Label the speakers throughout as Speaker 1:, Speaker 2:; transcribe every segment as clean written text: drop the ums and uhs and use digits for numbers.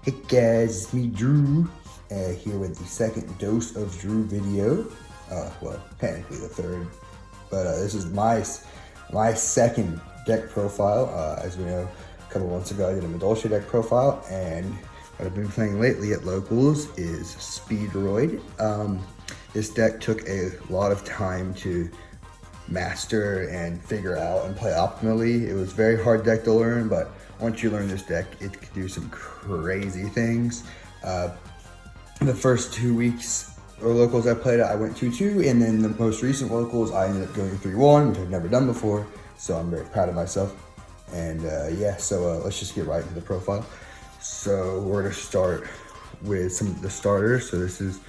Speaker 1: Hey guys, it's me Drew, here with the second dose of Drew video. Well, technically the third, but this is my second deck profile. As we know, a couple months ago I did a Medulcia deck profile, and what I've been playing lately at locals is Speedroid. This deck took a lot of time to master and figure out and play optimally. It was a very hard deck to learn, but once you learn this deck, it can do some crazy things. The first 2 weeks or locals I played it, I went 2-2, and then the most recent locals, I ended up going 3-1, which I've never done before, so I'm very proud of myself. And yeah, so let's just get right into the profile. So we're gonna start with some of the starters. So this is,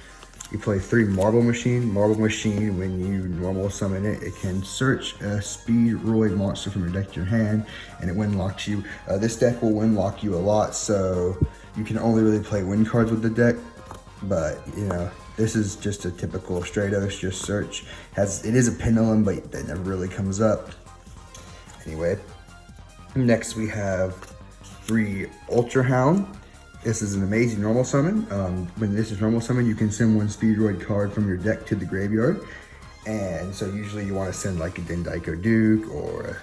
Speaker 1: you play 3 Marble Machine. Marble Machine, when you normal summon it, it can search a Speedroid monster from your deck to your hand, and it win locks you. This deck will win lock you a lot, so you can only really play win cards with the deck. But you know, this is just a typical Stratos, just search. It is a pendulum, but it never really comes up. Anyway, next we have 3 Ultra Hound. This is an amazing normal summon. When this is normal summon, you can send 1 Speedroid card from your deck to the graveyard. And so usually you want to send like a Dendaiko Duke or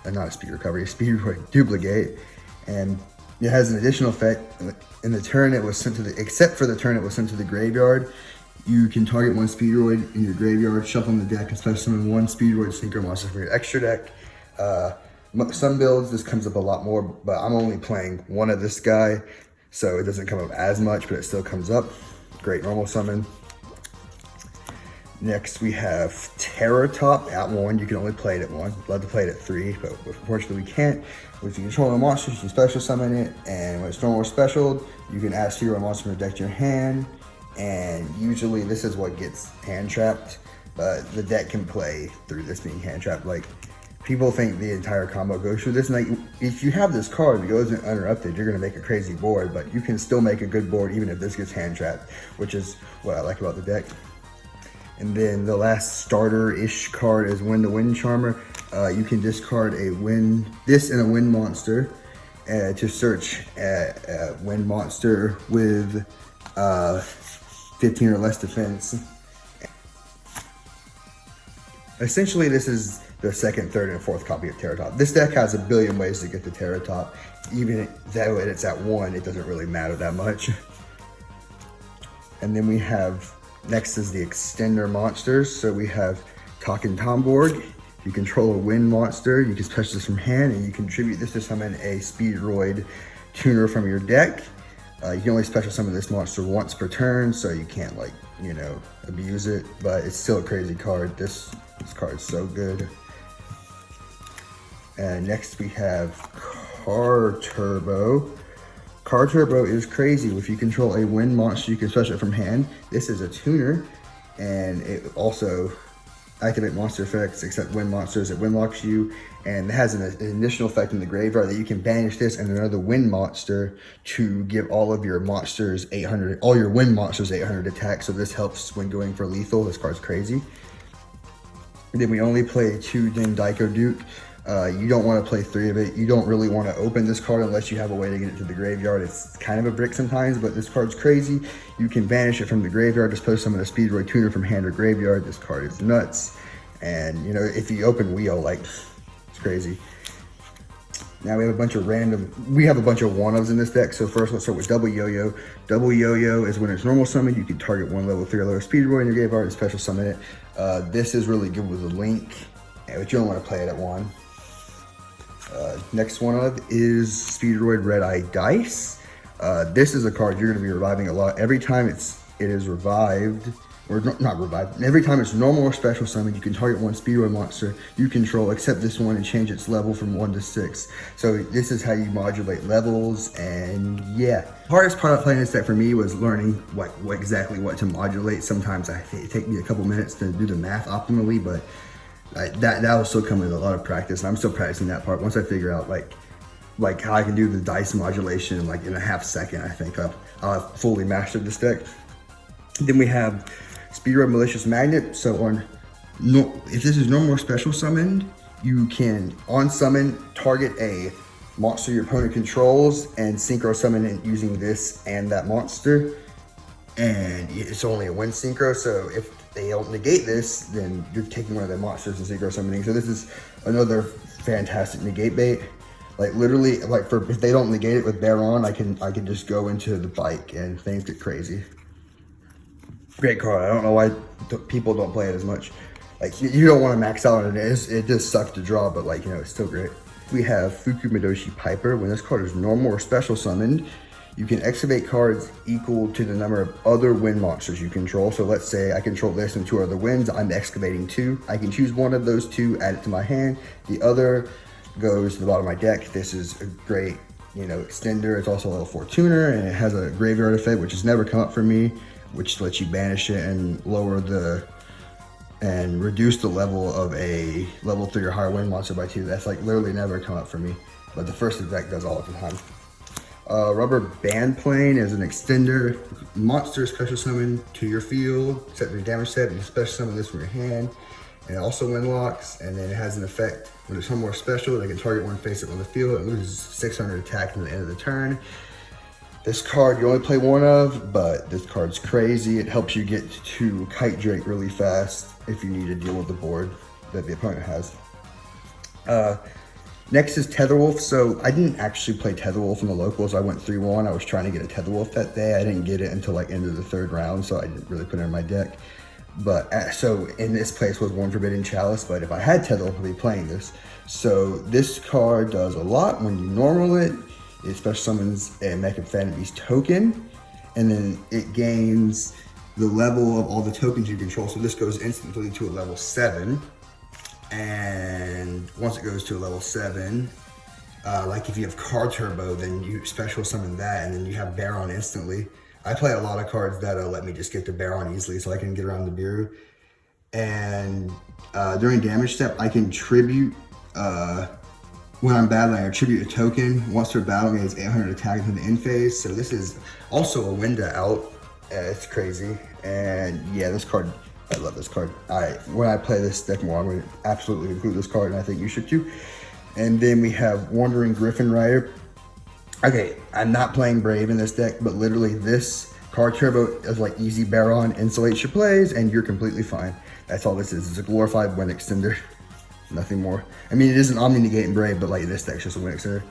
Speaker 1: not a Speed Recovery, a Speedroid Duplicate. And it has an additional effect. In the turn it was sent to the, except for the turn it was sent to the graveyard, you can target 1 Speedroid in your graveyard, shuffle in the deck, and special summon 1 Speedroid Synchro monster from your extra deck. Some builds this comes up a lot more, but I'm only playing 1 of this guy, so it doesn't come up as much, but it still comes up. Great normal summon. Next we have Terror Top at 1. You can only play it at 1. Love to play it at 3, but unfortunately we can't. If you control a monster, you can special summon it, and when it's normal or special, you can add hero monster from your deck to your hand, and usually this is what gets hand trapped, but the deck can play through this being hand trapped. Like, people think the entire combo goes through this, and like, if you have this card that goes uninterrupted, you're gonna make a crazy board, but you can still make a good board even if this gets hand trapped, which is what I like about the deck. And then the last starter-ish card is Win the Wind Charmer. You can discard a this and a wind monster to search a wind monster with 15 or less defense. Essentially, this is the second, third, and fourth copy of Terror Top. This deck has a billion ways to get the Terror Top. Even though it's at 1, it doesn't really matter that much. And then we have, next is the extender monsters. So we have Talking Tomborg. If you control a wind monster, you can special this from hand, and you contribute this to summon a Speedroid tuner from your deck. You can only special summon this monster once per turn, so you can't, like, you know, abuse it, but it's still a crazy card. This card is so good. And next we have Car Turbo. Car Turbo is crazy. If you control a wind monster, you can special it from hand. This is a tuner, and it also activate monster effects except wind monsters. It wind locks you, and it has an additional effect in the graveyard that you can banish this and another wind monster to give all of your monsters 800, all your wind monsters 800 attack. So this helps when going for lethal. This card's crazy. And then we only play 2 Dendaiko Duke. You don't want to play 3 of it. You don't really want to open this card unless you have a way to get it to the graveyard. It's kind of a brick sometimes, but this card's crazy. You can banish it from the graveyard, dispose summon a Speedroid tuner from hand or graveyard. This card is nuts. And you know, if you open Wheel, like, it's crazy. Now we have a bunch of a bunch of one-ofs in this deck. So first let's start with Double Yo-Yo. Double Yo-Yo is when it's normal summon, you can target 1 level 3 or lower Speedroid in your graveyard and special summon it. This is really good with a Link, but you don't want to play it at 1. Next one of is Speedroid Red Eye Dice. This is a card you're going to be reviving a lot. Every time it is revived, or not revived, every time it's normal or special summon, you can target 1 Speedroid monster you control, except this one, and change its level from 1 to 6. So this is how you modulate levels, and yeah. The hardest part of playing this deck for me was learning exactly what to modulate. Sometimes it take me a couple minutes to do the math optimally, but that will still come with a lot of practice, and I'm still practicing that part. Once I figure out like how I can do the dice modulation like in a half second, I think I'll have fully mastered this deck. Then we have Speedroid Malicious Magnet. So if this is normal or special summoned, you can on summon target a monster your opponent controls and synchro summon it using this and that monster. And it's only a win synchro, so if they don't negate this, then you're taking one of their monsters and synchro summoning. So this is another fantastic negate bait. Like literally, like for if they don't negate it with Baron, I can just go into the bike and things get crazy. Great card. I don't know why people don't play it as much. Like you don't want to max out on it. It does suck to draw, but like, you know, it's still great. We have Fukumidoshi Piper. When this card is normal or special summoned, you can excavate cards equal to the number of other wind monsters you control. So let's say I control this and 2 other winds, I'm excavating 2. I can choose one of those 2, add it to my hand. The other goes to the bottom of my deck. This is a great, you know, extender. It's also a level 4 tuner, and it has a graveyard effect, which has never come up for me, which lets you banish it and reduce the level of a level 3 or higher wind monster by 2. That's like literally never come up for me, but the first effect does all the time. Rubber Band Plane is an extender. Monster special summon to your field, set your damage set, and you special summon this from your hand. And it also wind locks, and then it has an effect when it's somewhere special. They can target one face up on the field. It loses 600 attack at the end of the turn. This card you only play one of, but this card's crazy. It helps you get to Kite Drake really fast if you need to deal with the board that the opponent has. Next is Tetherwolf. So I didn't actually play Tetherwolf in the locals. I went 3-1. I was trying to get a Tetherwolf that day. I didn't get it until like end of the 3rd round, so I didn't really put it in my deck. But so in this place was One Forbidden Chalice, but if I had Tetherwolf, I'd be playing this. So this card does a lot. When you normal it, it special summons a Mecha Phantom Beast token, and then it gains the level of all the tokens you control. So this goes instantly to a level 7. And once it goes to a level 7, like if you have Card Turbo, then you special summon that, and then you have Baron instantly. I play a lot of cards that let me just get to Baron easily, so I can get around the Biru. And during damage step, I can tribute, when I'm battling, I tribute a token. Once they're battling, it's 800 attack into the end phase. So this is also a Winda out. It's crazy. And yeah, this card, I love this card. When I play this deck more, I'm going to absolutely include this card, and I think you should too. And then we have Wandering Griffin Rider. Okay, I'm not playing Brave in this deck, but literally this Card Turbo is like easy Baron, insulates your plays, and you're completely fine. That's all this is. It's a glorified wind extender. Nothing more. I mean, it is an Omni Negate and Brave, but like this deck's just a wind extender.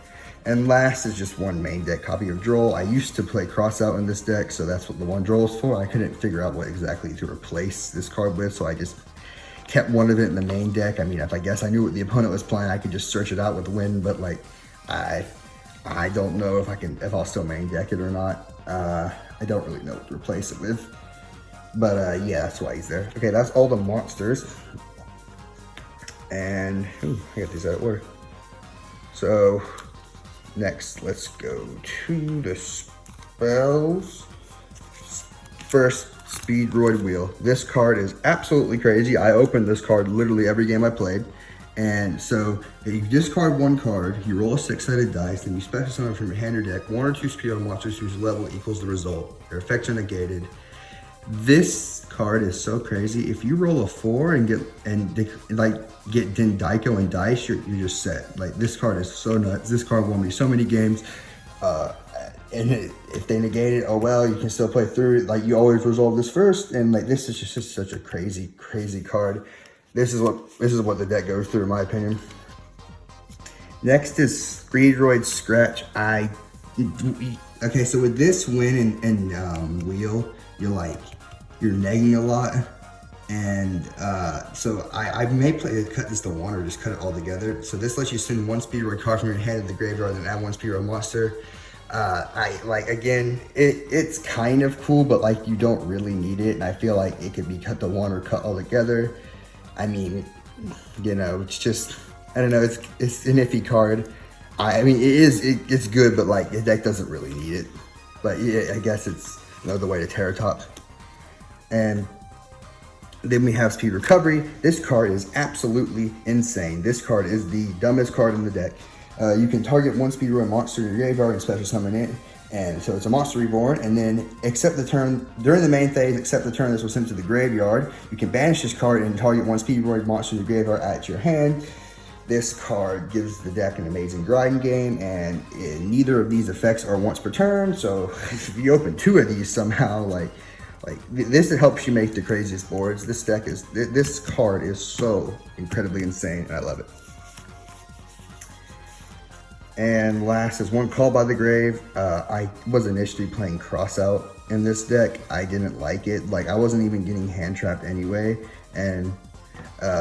Speaker 1: And last is just one main deck copy of Droll. I used to play Crossout in this deck, so that's what the one Droll is for. I couldn't figure out what exactly to replace this card with, so I just kept one of it in the main deck. I mean, if I guess I knew what the opponent was playing, I could just search it out with Wind, but like, I don't know if I'll still main deck it or not. I don't really know what to replace it with. But yeah, that's why he's there. Okay, that's all the monsters. And I got these out of order. So next, let's go to the spells. First, Speedroid Wheel. This card is absolutely crazy. I opened this card literally every game I played. And so if you discard one card, you roll a 6-sided dice, then you special summon from your hand or deck 1 or 2 Speedroid monsters whose level equals the result. Their effects are negated. This card is so crazy. If you roll a 4 and get Dendaiko and dice, you're just set. Like, this card is so nuts. This card won me so many games. And if they negate it, oh well, you can still play through it. Like, you always resolve this first, and like this is just such a crazy card. This is what the deck goes through, in my opinion. Next is Speedroid Scratch. Okay, so with this win and wheel, you're negging a lot, and so I may cut this to 1 or just cut it all together. So this lets you send 1 Speedroid card from your hand to the graveyard and add 1 Speedroid monster. Again, it's kind of cool, but like you don't really need it, and I feel like it could be cut to 1 or cut all together. I mean, you know, it's just, I don't know, it's an iffy card. I mean, it's good, but like the deck doesn't really need it. But yeah, I guess it's another way to Terratop. And then we have Speed Recovery. This card is absolutely insane. This card is the dumbest card in the deck. You can target 1 Speedroid monster in your graveyard and special summon it. And so it's a monster reborn, and then except the turn, during the main phase, except the turn this was sent to the graveyard, you can banish this card and target 1 Speedroid monster in your graveyard at your hand. this card gives the deck an amazing grinding game, and neither of these effects are once per turn. So if you open 2 of these somehow, like this, it helps you make the craziest boards. This card is so incredibly insane, and I love it. And last is one Call by the Grave. I was initially playing Crossout in this deck. I didn't like it. Like, I wasn't even getting hand trapped anyway. And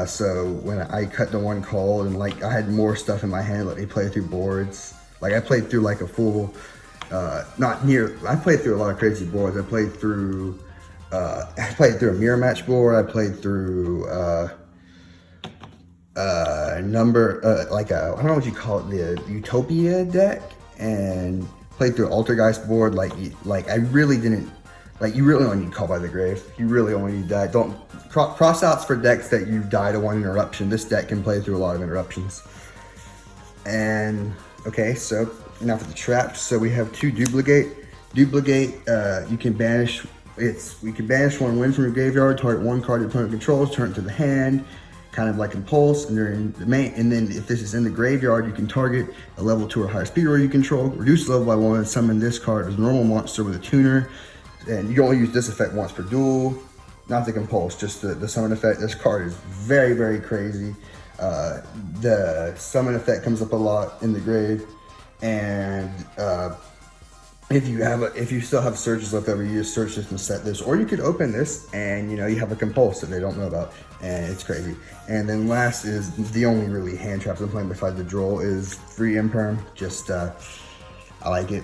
Speaker 1: so when I cut the one Call, and like I had more stuff in my hand, let me play through boards. Like, I played through like a full, I played through a lot of crazy boards. I played through a mirror match board. I played through I don't know what you call it, the Utopia deck, and played through Altergeist board. Like I really didn't, like, you really only need Call by the Grave. You really only need that. Don't cross outs for decks that you die to one interruption. This deck can play through a lot of interruptions. And okay, so now for the traps. So we have 2 Duplicate. Duplicate, you can banish. We can banish 1 win from your graveyard, target 1 card your opponent controls, turn it to the hand, kind of like Impulse, and they're in the main. And then if this is in the graveyard, you can target a level 2 or higher Speedroid you control, reduce level by 1, and summon this card as a normal monster with a tuner. And you can only use this effect once per duel, not the Compulse, just the summon effect. This card is very, very crazy. The summon effect comes up a lot in the grave, and if you still have searches left over, you just search this and set this, or you could open this and you have a Compulse that they don't know about, and it's crazy. And then last is the only really hand traps I'm playing besides the Droll is free Imperm. Just I like it.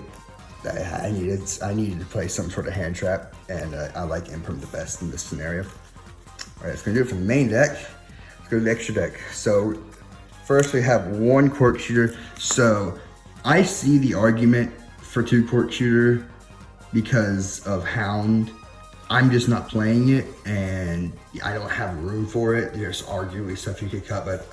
Speaker 1: I needed to play some sort of hand trap, and I like Imperm the best in this scenario. All right, that's gonna do it for the main deck. Let's go to the extra deck. So first we have 1 Cork Shooter. So I see the argument for 2 Cork Shooter because of Hound. I'm just not playing it, and I don't have room for it. There's arguably stuff you could cut, but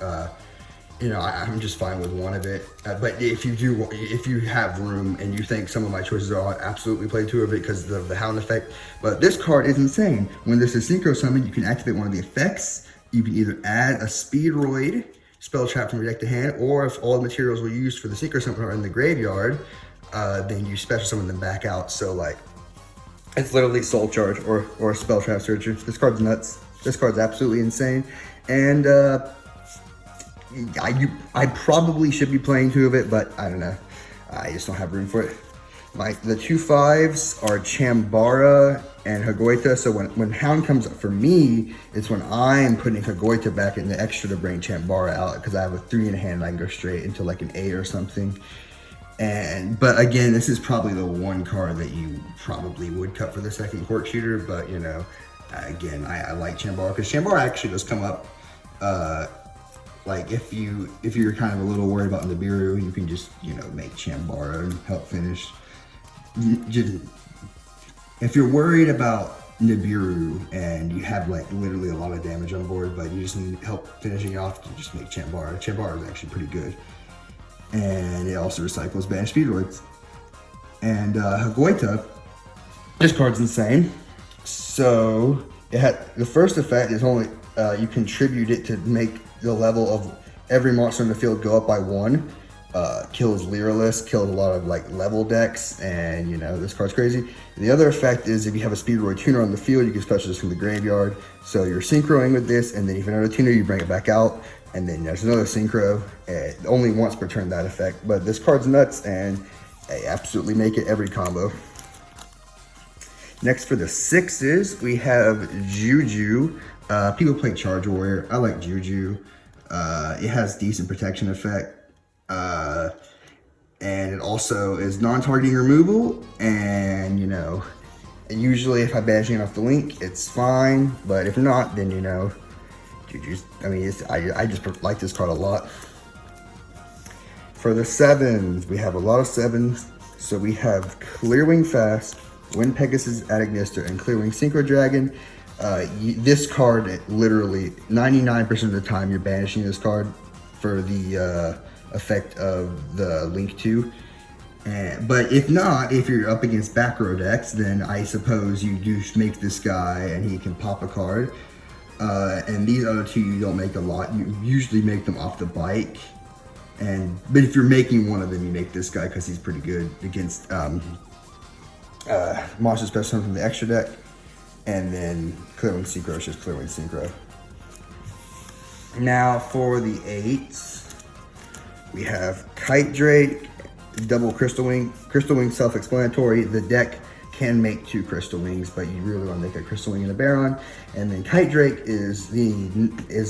Speaker 1: I'm just fine with 1 of it. But if you have room and you think some of my choices are, I'll absolutely play 2 of it because of the Hound effect. But this card is insane. When this is Synchro Summon, you can activate 1 of the effects. You can either add a Speedroid spell trap from your deck to hand, or if all the materials were used for the Synchro Summon are in the graveyard, then you special summon them back out. So like, it's literally Soul Charge or Spell Trap Searcher. This card's nuts. This card's absolutely insane. And I probably should be playing 2 of it, but I don't know. I just don't have room for it. The 2 5s are Chambara and Hagoita. So when Hound comes up for me, it's when I'm putting Hagoita back in the extra to bring Chambara out, because I have a 3 in hand and I can go straight into like an 8 or something. But again, this is probably the 1 card that you probably would cut for the 2nd Cork Shooter. But again, I like Chambara because Chambara actually does come up. Like if you're kind of a little worried about Nibiru, you can just make Chambara and help finish. If you're worried about Nibiru and you have like literally a lot of damage on board, but you just need help finishing off, you just make Chambara. Chambara is actually pretty good. And it also recycles banished Speedroids. And Hagoita, this card's insane. So the first effect is only you contribute it to make the level of every monster in the field go up by 1. Kills Lyralist, kills a lot of like level decks, and this card's crazy. The other effect is if you have a Speedroid tuner on the field, you can special this from the graveyard. So you're synchroing with this, and then if you have another tuner, you bring it back out. And then there's another synchro, only once per turn that effect. But this card's nuts, and I absolutely make it every combo. Next for the 6s, we have Yugioh. People play Charge Warrior. I like Yugioh. It has decent protection effect. And it also is non-targeting removal. And, usually if I'm banishing it off the link, it's fine. But if not, then, I just like this card a lot. For the 7s, we have a lot of 7s. So we have Clearwing Fast, Wind Pegasus Adagnister, and Clearwing Synchro Dragon. This card, literally 99% of the time, you're banishing this card for the effect of the Link 2. But if not, if you're up against back row decks, then I suppose you do make this guy and he can pop a card. And these other two you don't make a lot. You usually make them off the bike. But if you're making one of them, you make this guy because he's pretty good against Monster Special from the extra deck. And then Clearwing Synchro is just Clearwing Synchro. Now for the 8s, we have Kite Drake, double Crystal Wing. Crystal Wing self-explanatory. The deck can make 2 Crystal Wings, but you really want to make a Crystal Wing and a Baron. And then Kite Drake is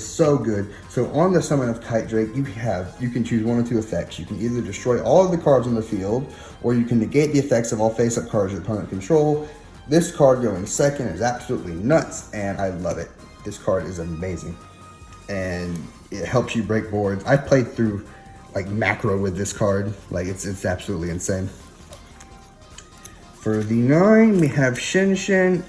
Speaker 1: so good. So on the summon of Kite Drake, you can choose 1 or 2 effects. You can either destroy all of the cards on the field, or you can negate the effects of all face-up cards your opponent control. This card going second is absolutely nuts, and I love it. This card is amazing, and it helps you break boards. I played through like macro with this card. Like it's absolutely insane. For the 9, we have Shin Shin.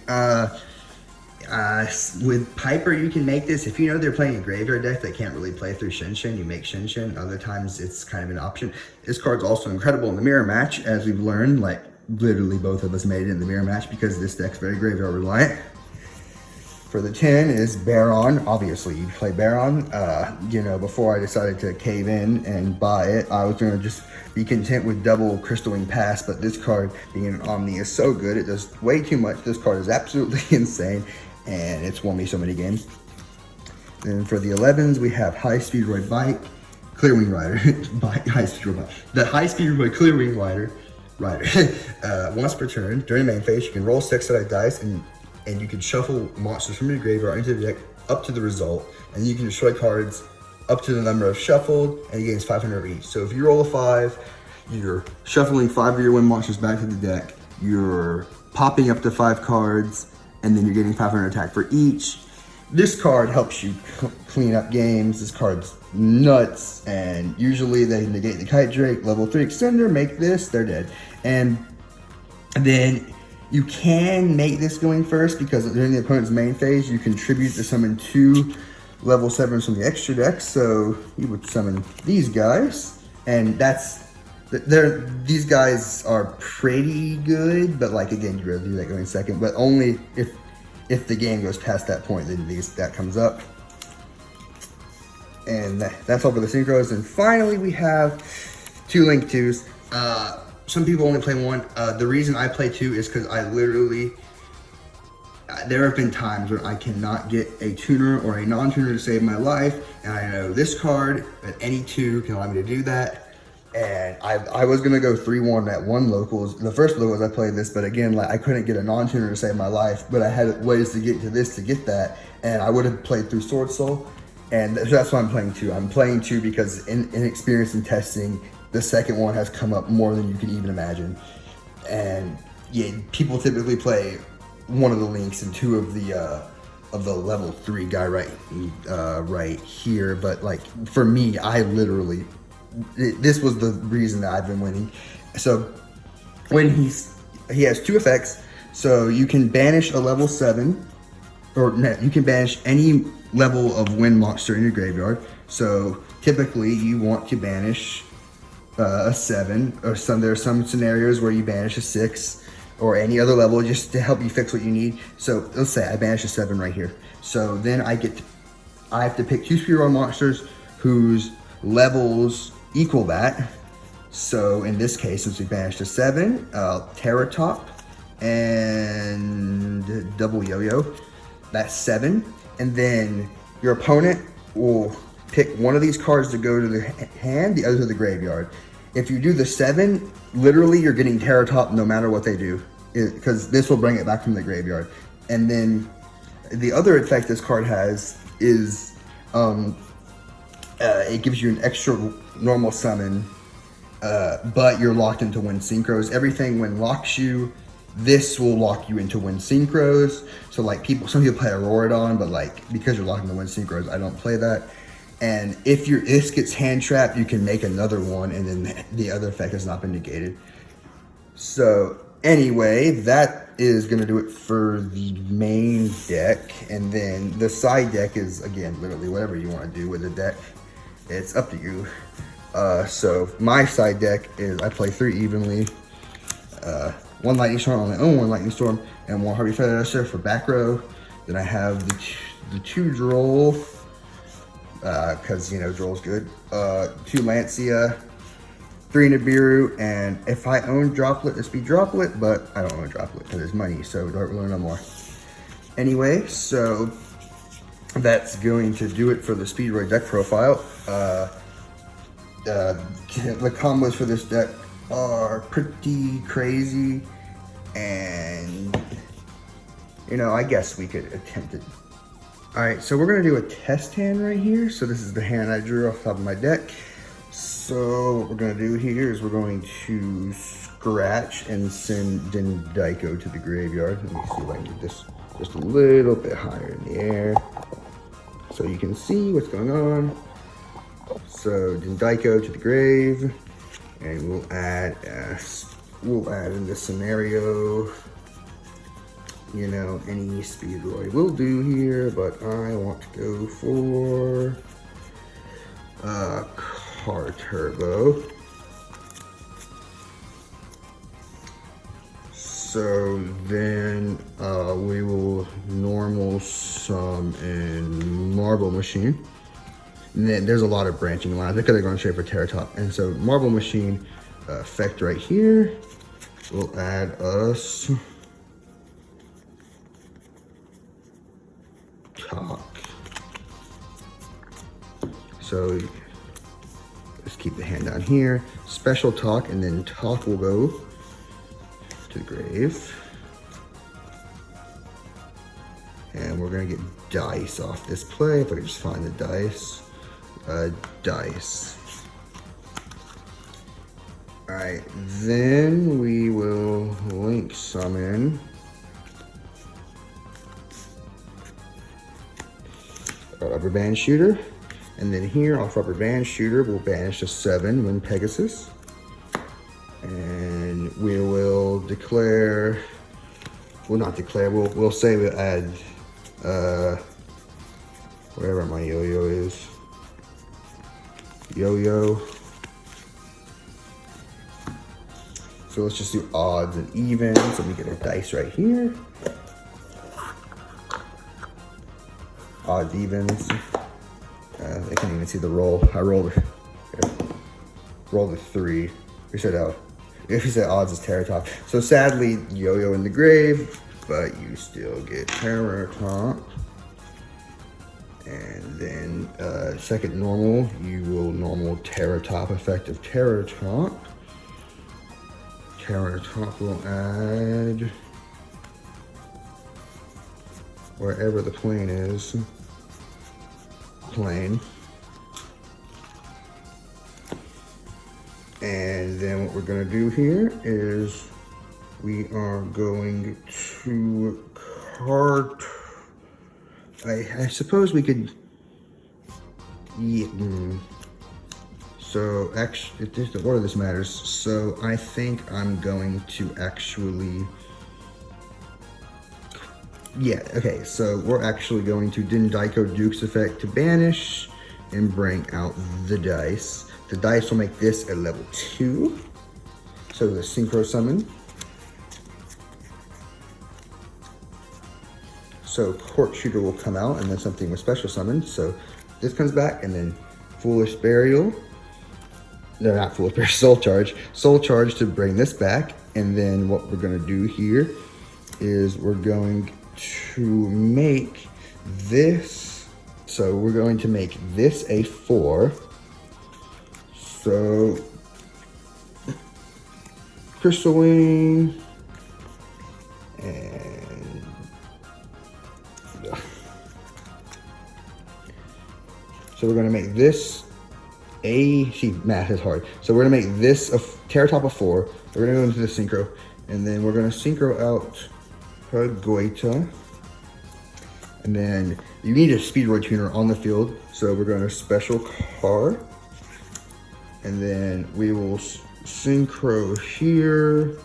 Speaker 1: With Piper, you can make this. If you know they're playing a graveyard deck that can't really play through Shin Shin, you make Shin Shin. Other times, it's kind of an option. This card's also incredible in the mirror match, as we've learned. Like, literally both of us made it in the mirror match because this deck's very graveyard reliant. For the 10 is Baron. Obviously, you play Baron. Before I decided to cave in and buy it, I was going to just be content with double Crystal Wing Pass, but this card, being an Omni, is so good. It does way too much. This card is absolutely insane, and it's won me so many games. And for the 11s, we have High Speedroid Bike, Clearwing Rider, High Speedroid Bike. The High Speedroid Clearwing Rider. Once per turn, during main phase, you can roll 6-sided dice, and you can shuffle monsters from your graveyard into the deck up to the result, and you can destroy cards up to the number of shuffled, and you gain 500 each. So if you roll a 5, you're shuffling 5 of your win monsters back to the deck, you're popping up to 5 cards, and then you're getting 500 attack for each. This card helps you clean up games. This card's nuts, and usually they negate the Kite Drake, level 3 extender, make this, they're dead. And then you can make this going first because during the opponent's main phase, you contribute to summon 2 level 7s from the extra deck. So you would summon these guys, and these guys are pretty good, but like again, you really do that going second, but only if the game goes past that point, then that comes up. And that's all for the synchros. And finally, we have 2 Link 2s. Some people only play 1. The reason I play 2 is because I literally, there have been times where I cannot get a tuner or a non-tuner to save my life, and I know this card at any 2 can allow me to do that. And I was gonna go 3-1 at 1 locals. The first locals I played this, but again, like I couldn't get a non-tuner to save my life, but I had ways to get to this to get that, and I would have played through Sword Soul. And that's why I'm playing 2. I'm playing 2 because in experience and testing, the second one has come up more than you can even imagine. And yeah, people typically play 1 of the links and 2 of the level 3 guy right here. But like for me, I literally, this was the reason that I've been winning. So when he has 2 effects, so you can banish a level 7, or no, you can banish any level of wind monster in your graveyard. So typically you want to banish a 7, or there are some scenarios where you banish a 6 or any other level just to help you fix what you need. So let's say I banish a 7 right here. So then I have to pick 2 Speedroid monsters whose levels equal that. So in this case, since we banished a 7, Terratop and double Yugioh, that's 7. And then your opponent will pick one of these cards to go to the hand, the other to the graveyard. If you do the 7, literally you're getting Terratop no matter what they do, because this will bring it back from the graveyard. And then the other effect this card has is it gives you an extra normal summon, but you're locked into Wind Synchros. Everything when locks you, this will lock you into Wind Synchros. So like some people play Auroradon, but like because you're locked into Wind Synchros, I don't play that. And if this gets hand trapped, you can make another one, and then the other effect has not been negated. So anyway, that is gonna do it for the main deck. And then the side deck is, again, literally whatever you wanna do with the deck. It's up to you. So my side deck is, I play 3 evenly. 1 Lightning Storm on my own, 1 Lightning Storm, and 1 Harpy Feather Duster for back row. Then I have the two Droll, because, you know, Droll's good. 2 Lancia, 3 Nibiru, and if I own Droplet, this would be Droplet, but I don't own Droplet because it's money, so don't really know more. Anyway, so that's going to do it for the Speedroid deck profile. The combos for this deck are pretty crazy, and, you know, I guess we could attempt it. All right, so we're gonna do a test hand right here. So this is the hand I drew off the top of my deck. So what we're gonna do here is we're going to scratch and send Dindaiko to the graveyard. Let me see if I can get this just a little bit higher in the air so you can see what's going on. So Dindaiko to the grave, and we'll add in this scenario, you know, any Speedroid will do here, but I want to go for Car Turbo. So then we will normal summon Marble Machine. And then there's a lot of branching lines. I could have gone straight for Terra Top. And so Marble Machine effect right here will add us Talk. So let's keep the hand down here. Special Talk, and then Talk will go to the grave. And we're gonna get dice off this play. If I can just find the dice. Dice. All right, then we will link summon Rubber Band Shooter, and then here off Rubber Band Shooter we'll banish a 7 when Pegasus, and we will declare. We'll not declare. We'll say we'll add whatever my Yo-Yo is. Yo-Yo. So let's just do odds and evens. So we get a dice right here. Odds, evens. I can't even see the roll. I rolled a 3. We said if you said odds is Terra Top. So sadly, Yo-Yo in the grave, but you still get Terra Top. And then second normal, you will normal Terra Top effect of Terra Top. Terra Top will add wherever the plane is. Plane. And then what we're gonna do here is we are going to cart. I suppose we could. Yeah, so actually, the order of this matters. So I think I'm going to actually. Yeah, okay, so we're actually going to Dindaiko Duke's effect to banish and bring out the dice. The dice will make this a level 2. So the Synchro Summon. So Court Shooter will come out, and then something with Special Summon. So this comes back, and then Foolish Burial. No, not Foolish Burial, Soul Charge. Soul Charge to bring this back, and then what we're gonna do here is we're going to make this, so we're going to make this a 4. So Crystal Wing, and so we're going to make this math is hard. So we're going to make this a Terra Top of 4. We're going to go into the Synchro, and then we're going to Synchro out Goita, and then you need a Speedroid tuner on the field, so we're going to special car, and then we will Synchro here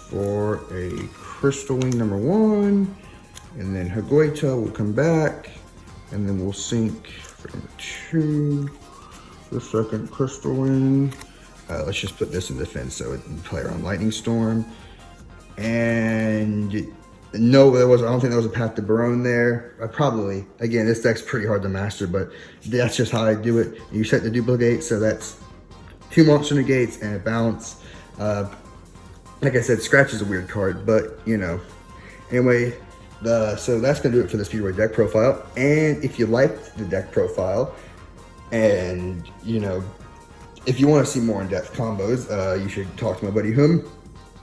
Speaker 1: for a Crystal Wing number 1, and then Hagoita will come back, and then we'll sync for number 2, the second Crystal Wing. Let's just put this in defense so it can play around Lightning Storm. And No, there was. I don't think there was a path to Barone there. Probably. Again, this deck's pretty hard to master, but that's just how I do it. You set the duplicate, so that's 2 monster negates and a bounce. Like I said, Scratch is a weird card, but you know. Anyway, so that's gonna do it for the Speedroid deck profile. And if you liked the deck profile, and you know, if you want to see more in-depth combos, you should talk to my buddy Hum.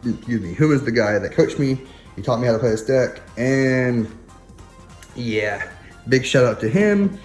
Speaker 1: Excuse me. Hum is the guy that coached me. He taught me how to play this deck, and yeah, big shout out to him.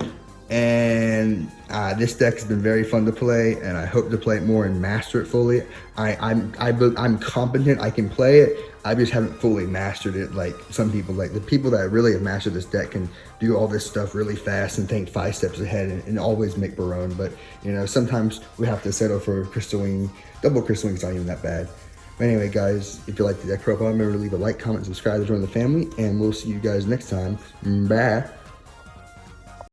Speaker 1: And this deck has been very fun to play, and I hope to play it more and master it fully. I'm competent. I can play it. I just haven't fully mastered it like some people. Like the people that really have mastered this deck can do all this stuff really fast and think 5 steps ahead and always make Barone. But you know, sometimes we have to settle for Crystal Wing. Double Crystal Wing's not even that bad. But anyway, guys, if you like the deck profile, remember to leave a like, comment, subscribe to join the family, and we'll see you guys next time. Bye.